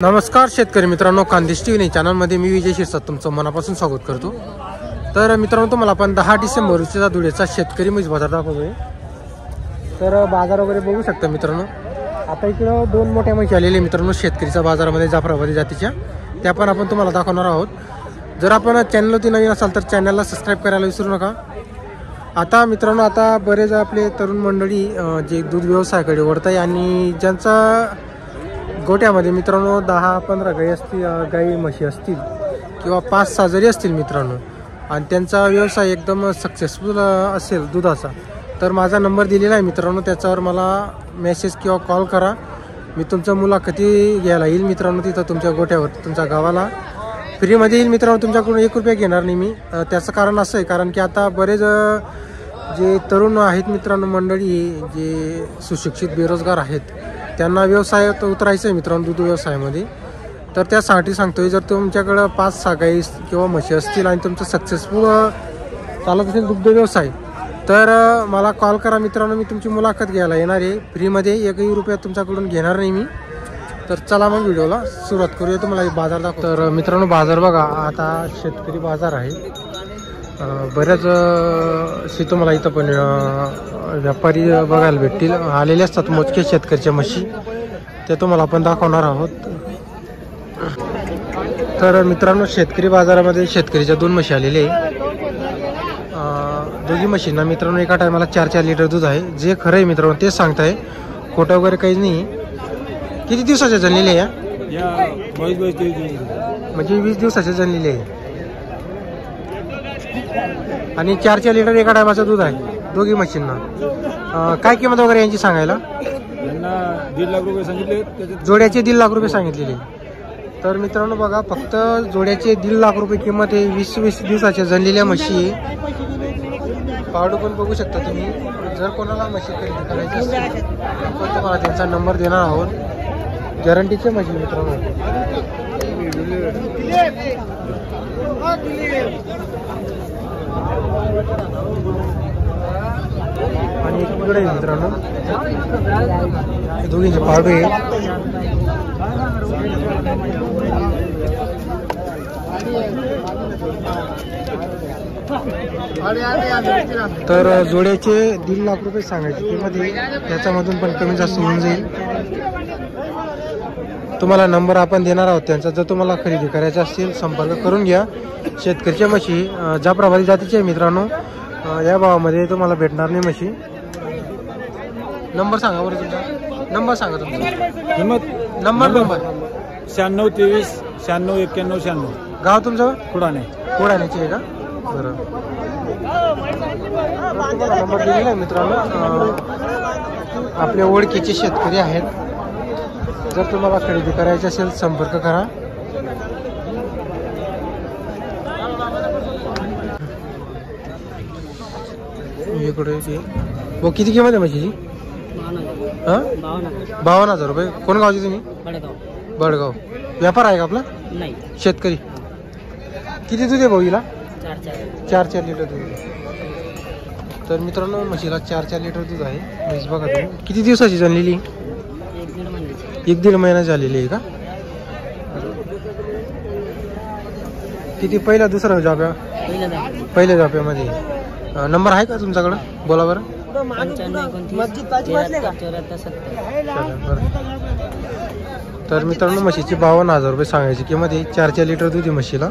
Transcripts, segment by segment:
नमस्कार शेतकरी मित्रांनो, खानदेश टीव्ही चॅनलमध्ये मी विजय शिरसाट तुमचं मनापासून स्वागत करतो। तर मित्रांनो, तुम्हाला आपण 10 डिसेंबरचा धुळेचा शेतकरी म्हैस बाजार दाखवतोय। तर बाजार वगैरे बघू शकता मित्रांनो। आता इकडे दोन मोठ्या म्हशी आलेले मित्रांनो शेतकरीच्या बाजारामध्ये जाफराबादी जातीच्या, त्या पण आपण तुम्हाला दाखवणार आहोत। जर आपण चॅनलवरती नवीन असाल तर चॅनलला सबस्क्राइब करायला विसरू नका। आता मित्रांनो, आता बरेच आपले तरुण मंडळी जे दूध व्यवसायाकडे वळत आहे आणि ज्यांचा गोट्यामध्ये मित्रांनो 10-15 गाई असतील, गाई म्हशी असतील किंवा 5-6 जरी असतील मित्रांनो, आणि त्यांचा व्यवसाय एकदम सक्सेसफुल असेल दुधाचा, तर माझा नंबर दिलेला आहे मित्रांनो। त्याच्यावर मला मेसेज किंवा कॉल करा। मी तुमचं मुलाखती घ्यायला येईल मित्रांनो तिथं तुमच्या गोट्यावर, तुमच्या गावाला फ्रीमध्ये येईल मित्रांनो। तुमच्याकडून 1 रुपया घेणार नाही मी। त्याचं कारण असं आहे, कारण की आता बरेच जे तरुण आहेत मित्रांनो मंडळी, जे सुशिक्षित बेरोजगार आहेत, त्यांना व्यवसायात उतरायचं आहे मित्रांनो दूध व्यवसायामध्ये। तर त्यासाठी सांगतोय, जर तुमच्याकडं 5-6 गाई किंवा म्हशी असतील आणि तुमचं सक्सेसफुल चालत असेल दुग्ध व्यवसाय, तर मला कॉल करा मित्रांनो। मी तुमची मुलाखत घ्यायला येणार आहे फ्रीमध्ये, 1 रुपया तुमच्याकडून घेणार नाही मी। तर चला मग व्हिडिओला सुरुवात करूया। तुम्हाला बाजार दाखव। तर मित्रांनो, बाजार बघा, आता शेतकरी बाजार आहे। बऱ्याच तुम्हाला इथं पण व्यापारी बघायला भेटतील, आलेले असतात मोजके शेतकऱ्याच्या म्हशी, ते तुम्हाला आपण दाखवणार आहोत। तर मित्रांनो, शेतकरी बाजारामध्ये शेतकरीच्या 2 म्हशी आलेले आहे। दोघी म्हशींना मित्रांनो एका टायमाला 4-4 लिटर दूध आहे। जे खरं आहे मित्रांनो तेच सांगताय, खोटं वगैरे काहीच नाही। किती दिवसाचे जनलेले आहे या? 22 म्हणजे 20 दिवसाचे जनलेले आहे आणि 4-4 लिटर एका टायमाचं दूध आहे दोघी म्हशींना। काय किंमत वगैरे यांची सांगायला? 1.5 लाख रुपये सांगितले, जोड्याचे 1.5 लाख रुपये सांगितलेले। तर मित्रांनो बघा, फक्त जोड्याचे 1.5 लाख रुपये किंमत आहे। 20 दिवसाच्या जनलेल्या म्हशी। पावडू पण बघू शकता तुम्ही। जर कोणाला म्हशी खरेदी करायची असेल तर तुम्हाला त्यांचा नंबर देणार आहोत। गॅरंटीचे म्हशी मित्रांनो। आणि इकडे मित्रांनो दोघींचे पावडे आहे। तर जोड्याचे 1.5 लाख रुपये सांगायचे किंमत आहे। त्याच्यामधून पण कमी जास्त होऊन जाईल। तुम्हाला नंबर आपण देणार आहोत त्यांचा। जर तुम्हाला खरेदी करायची असेल संपर्क करून घ्या। शेतकऱ्याच्या म्हशी जाफराबादी जातीचे मित्रांनो, या भावामध्ये तुम्हाला भेटणार नाही म्हशी। नंबर सांगा बरं तुमचा। नंबर सांगा तुमचा। नंबर 9623 96 91 96। गाव तुमचं? कुडाणे। कुडाण्याचे आहे का? बरं, तुम्हाला नंबर दिलेला आहे मित्रांनो। आपल्या ओळखीचे शेतकरी आहेत। जर तुम्हाला खरेदी करायची असेल संपर्क करा। वो किती किंमत आहे म्हशीची? 52,000 रुपये। कोण गावची तुम्ही? बडगाव। व्यापार आहे का आपला? नाही, शेतकरी। किती दूध आहे भाऊ हिला? 4-4 लिटर दूध। तर मित्रांनो, म्हशीला 4-4 लिटर दूध आहे। म्हैस बघा तुम्ही। किती दिवसाची जनलेली? 1-1.5 महिना झालेली आहे का? किती पहिला दुसरा जाप्या? पहिल्या जाप्यामध्ये। नंबर आहे का तुमच्याकडं? बोला बरं। तर मित्रांनो, म्हशीची 52,000 रुपये सांगायची किंमत आहे। 4-4 लिटर दूध आहे म्हशीला।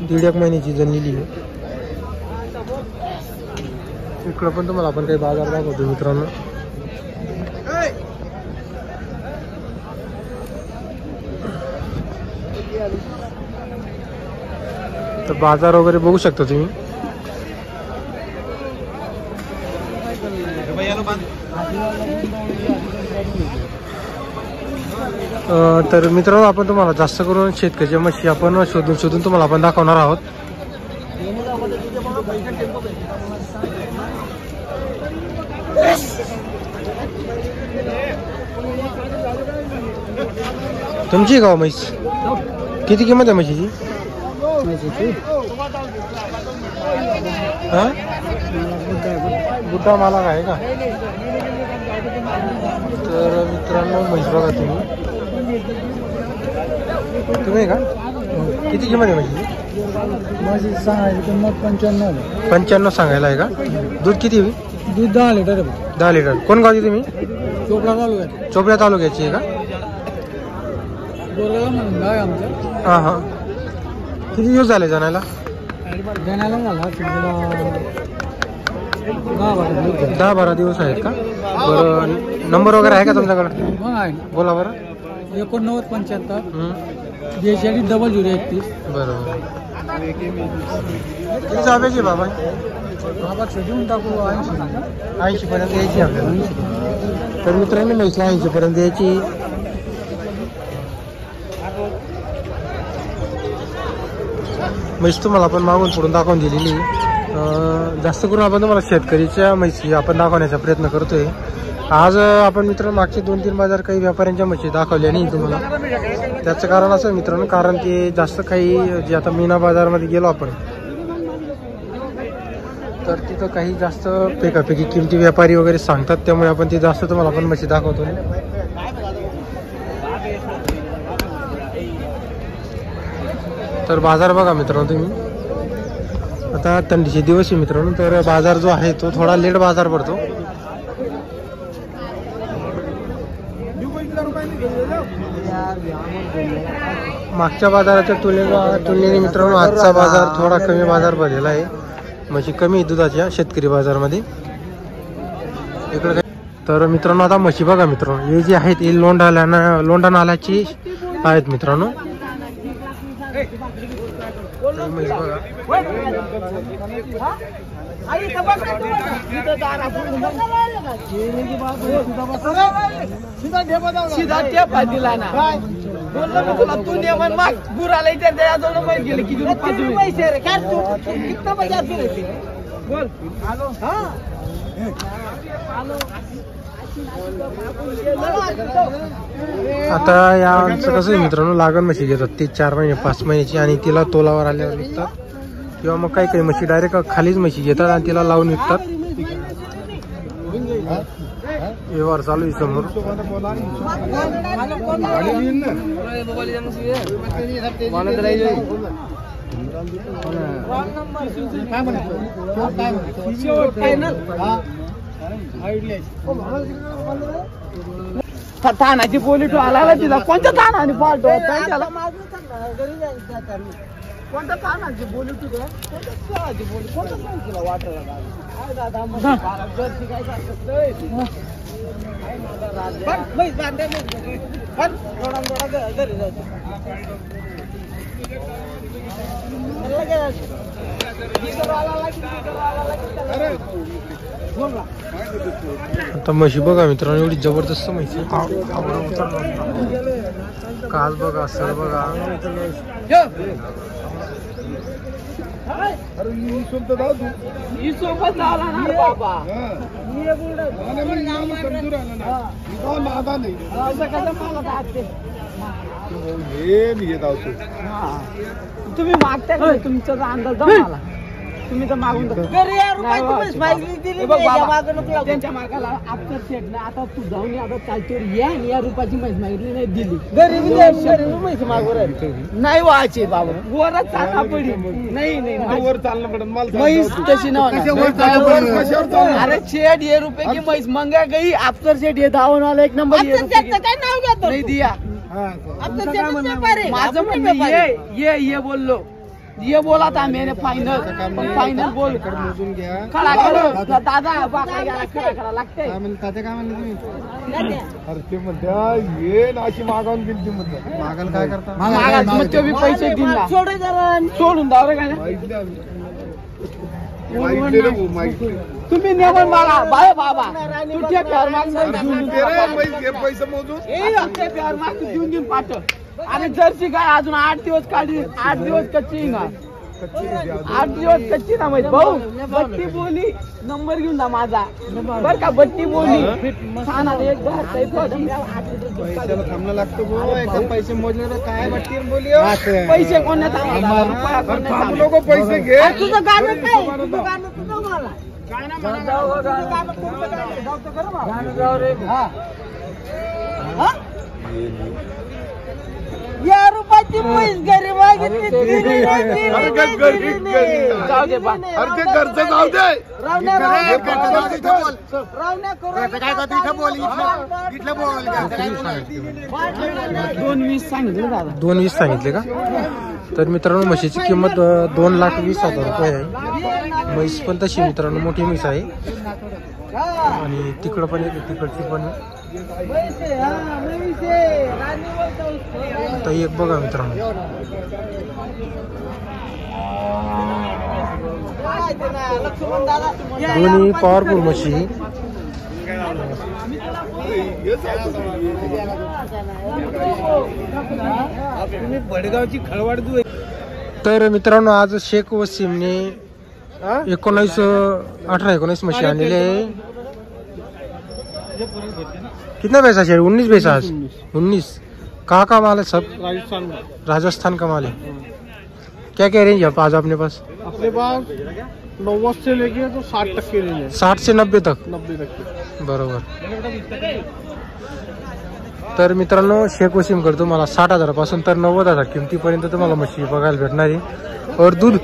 1.5 महिन्याची जनलेली आहे। इकडं पण तुम्हाला आपण काही बाजार दाखवतो मित्रांनो। तर बाजार वगैरे बघू शकता तुम्ही। तर मित्रांनो, आपण तुम्हाला जास्त करून शेतकऱ्याच्या म्हशी आपण शोधून तुम्हाला आपण दाखवणार आहोत। तुमची गाव म्हैस किती किंमत आहे म्हशीची? बुड्ढा मालक आहे का? तर मित्रांनो म्हैस बघा तुम्ही, तुम्ही का किती किंमत आहे म्हशी? माझी सांगायची किंमत 95. 95 सांगायला आहे का? दूध किती होईल? दूध 10 लिटर आहे. 10 लिटर. कोण गावची तुम्ही? चोपडा चालू आहे. चोपड्या तालुक्याची आहे का? बोरगाव म्हणून गाव आहे आमचं. हां हां. किती दिवस झाले जाण्याला? देण्याला झाला 10-12 दिवस आहेत का? बरं, नंबर वगैरे आहे का तुमच्याकडे? मग आहे बोला बरं. 8975 हं. 42 बरोबर. किती जाब्याची बाबा? बाबा देऊन टाकू 80 पर्यंत यायची आपल्याला. तर मित्रांनो म्हैसला 80 पर्यंत यायची. म्हैस तुम्हाला आपण मागून पुढून दाखवून दिलेली. जास्त करून आपण तुम्हाला शेतकरीच्या म्हशी आपण दाखवण्याचा प्रयत्न करतोय. आज आपण मित्रांनो मागचे 2-3 बाजार काही व्यापाऱ्यांच्या म्हशी दाखवल्या नाही तुम्हाला. त्याचं कारण असं मित्रांनो, कारण की जास्त काही जे आता मीना बाजारमध्ये गेलो आपण तर तिथं काही जास्त फेकाफेकी किमती व्यापारी वगैरे सांगतात, त्यामुळे आपण ते जास्त तुम्हाला आपण म्हशी दाखवतो. तर बाजार बघा मित्रांनो तुम्ही. आता थंडीचे दिवस आहे मित्रांनो, तर बाजार जो आहे तो थोडा लेट बाजार पडतो. मागच्या बाजाराच्या तुलनेने मित्रांनो आजचा बाजार थोडा कमी बाजार भरलेला आहे. म्हशी कमी दुधाच्या शेतकरी बाजारमध्ये इकडे. तर मित्रांनो आता म्हशी बघा मित्रांनो, हे जे आहेत हे लोंढा नाल्याची आहेत मित्रांनो. म्हैस बघा. आता या आमचं कसं आहे मित्रांनो, लागण म्हशी घेतात ती 4 महिने 5 महिन्याची आणि तिला तोलावर आल्यावर विकतात, किंवा मग काही म्हशी डायरेक्ट खालीच म्हशी घेतात आणि तिला लावून विकतात. व्यवहार चालू आहे समोर. तानाची बोली तो आला तिला कोणत्या तानाने पालतो कोणत्या तानाची बोली तुला कोणत्या वाटत आता म्हशी बघा मित्रांनो, एवढी जबरदस्त म्हशी. काल बघा, सर बघा. तुम्ही मागताय का तुमचा अंदाज मला तुम्ही तर मागून त्यांच्या मागाला आफ्टर सेट ना आता तू जाऊन आता चालतो या रुपयाची म्हैस मागितली नाही दिली म्हैस मागवर नाही व्हायचे बाबा वरच चालना पडी नाही वर चालणं पडत म्हैस तशी अरे शेट ये रुपये की म्हैस मंगा गई आफ्टर सेट ये धावून आला 1 नंबर नाही दिया माझं म्हणणं ये बोललो ये बोला था मैंने फाइनल फाइनल बोल खड़ा करो दादा खड़ा लागते काय करता मग ते पैसे दिला सोडून द्या रे काय तुम्ही नेमन मला बाय बाबा तुझ्या प्यार पैसे मोजून देऊन पाठव. आणि जर्सी काय अजून 8 दिवस काढली 8 दिवस कच्ची ना 8 दिवस कच्ची ना माहिती भाऊ. बट्टी बोली नंबर घेऊन जा माझा बर का. बट्टी बोली छान एक पैसे मोजले तर काय बट्टी बोली पैसे कोण पैसे घे तुझं गाणं काय तुझं गाणं तुझं मला जाऊ दे बा. अरे ते घरचं जाऊ दे. दोन 20 सांगितलं दादा. 2,20 सांगितले का? तर मित्रांनो म्हशीची किंमत 2,20,000 रुपये आहे. म्हैस पण तशी मित्रांनो मोठी म्हैस आहे आणि तिकडं पण येते, तिकडची पण. तर एक बघा मित्रांनो, दोन्ही पॉवरफुल म्हशी. भडगावची खळवाड तू. तर मित्रांनो आज शेख वसीमने 19 म्हशी आणलेले आहे. कितना पैसा शेर? 19 पैसा आज. 19 कहाँ का माल है सब? राजस्थान का माल है. क्या क्या रेंज है आज अपने पास? अपने पास 90 से लेके तो 60 तक के रेंज है. 60 से 90 तक. 90 तक. बरोबर. तर मित्रांनो शेख वसीम करतो मला 60,000 पासून तर 90,000 किमतीपर्यंत तुम्हाला म्हशी बघायला भेटणार आहे. और दूध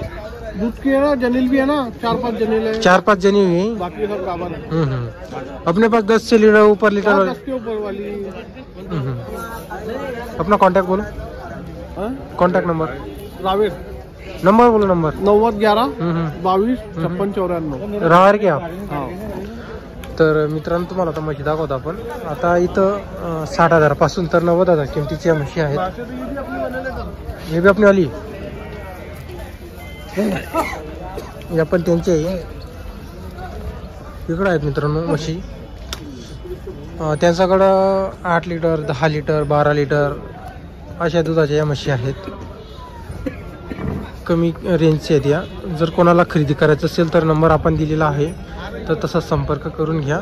की है ना, जनील भी है ना, 4-5 जनील है. 4-5 जनी हुई. बाकी सब गाभण है. अपने पास 10 से लीटर ऊपर लीटर. 10 के ऊपर वाली. अपना कांटेक्ट बोलो. Contact number. रावेर नंबर बोलो. नंबर 9011 22 56 94. राहणार की आप. हाँ. तर मित्रांनो तुम्हाला आता म्हशी दाखवतो आपण. आता इथं 60,000 पासून तर 90,000 किमतीच्या म्हशी आहेत. हे बी आपली वाली. या पण त्यांचे इकडं आहेत मित्रांनो म्हशी. त्यांच्याकडं 8 लिटर 10 लिटर 12 लिटर अशा दुधाच्या या म्हशी आहेत. कमी रेंजचे आहेत या. जर कोणाला खरेदी करायचं असेल तर नंबर आपण दिलेला आहे, तर तसा संपर्क करून घ्या.